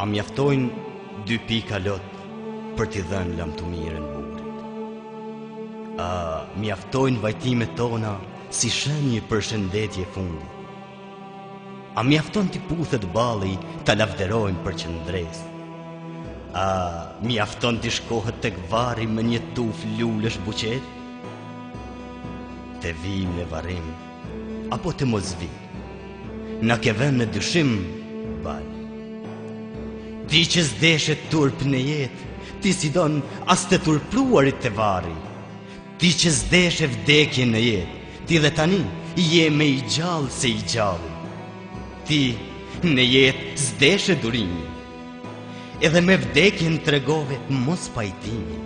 A mjaftojnë 2 pika lot për t'i dhënë lamtumirën burrit? A mjaftojnë vajtimet tona si shenjë për shëndetje fundi? A mjafton t'i puthet balli t'a lavderojnë për qëndres? A mjafton t'i shkohet tek varri me një tuf lulesh buqet? Te vim në varim, apo te mos vim, na ke vën në dyshim, bal. Ti që s'deshe turp në jet, ti si don as të turpruarit të varri. Ti që s'deshe vdekje në jet, ti dhe tani je me i gjallë se i gjalli. Ti në jet s'deshe durimi, edhe me vdekjen tregove mos pajtimi,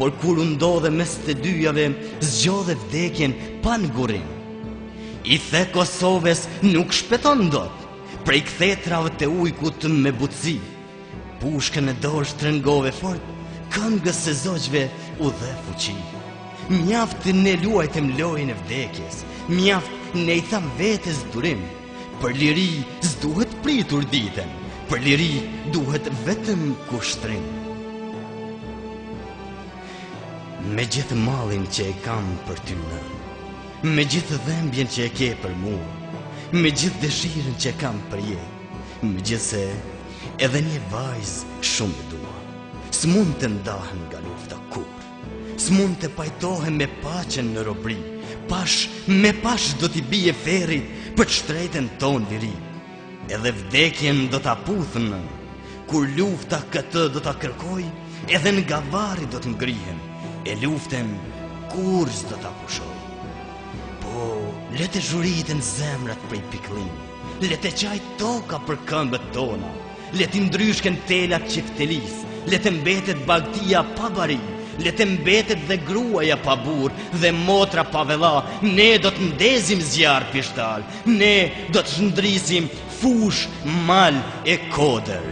por kur u ndodhe mes të dyjave zgjodhe vdekjen pa ngurim. I the Kosovës nuk shpeton dot, prej kthetrave të ujkut me butësi. Pushkën e dorë shtrëngove fort, këngës së zogjve u dhe fuqi. Mjaft ne luajtëm lojën e vdekjes, mjaft ne i tham vetes durim. Për liri s'duhet pritur ditën, për liri duhet vetëm kushtrim. Me gjithë mallin që e kam për ty në, me gjithë dhembjen që e ke për mua, me gjithë dëshirën që e kam për jetë, me gjithse edhe një vajzë shumë e dua. S'mund të ndahen nga lufta kur, s'mund të pajtohen me paqen në robri. Pash me pash do t'i bije ferit për të shtrejten ton liri. Edhe vdekjen do t'a puthën, kur lufta këtë do t'a kërkoj, edhe nga varri do t'ngrihem, e luften kur s'do t'a pushoj. Po, le të zhuritën zemrat prej piklim, le të qaj toka për këmbët tona, le të ndryshken telat qiftelis, le të mbetet bagtia pa bari, le të mbetet dhe gruaja pa bur dhe motra pa vella. Ne do të ndezim zjarë pishtal, ne do të shndrisim fush, mal e koder.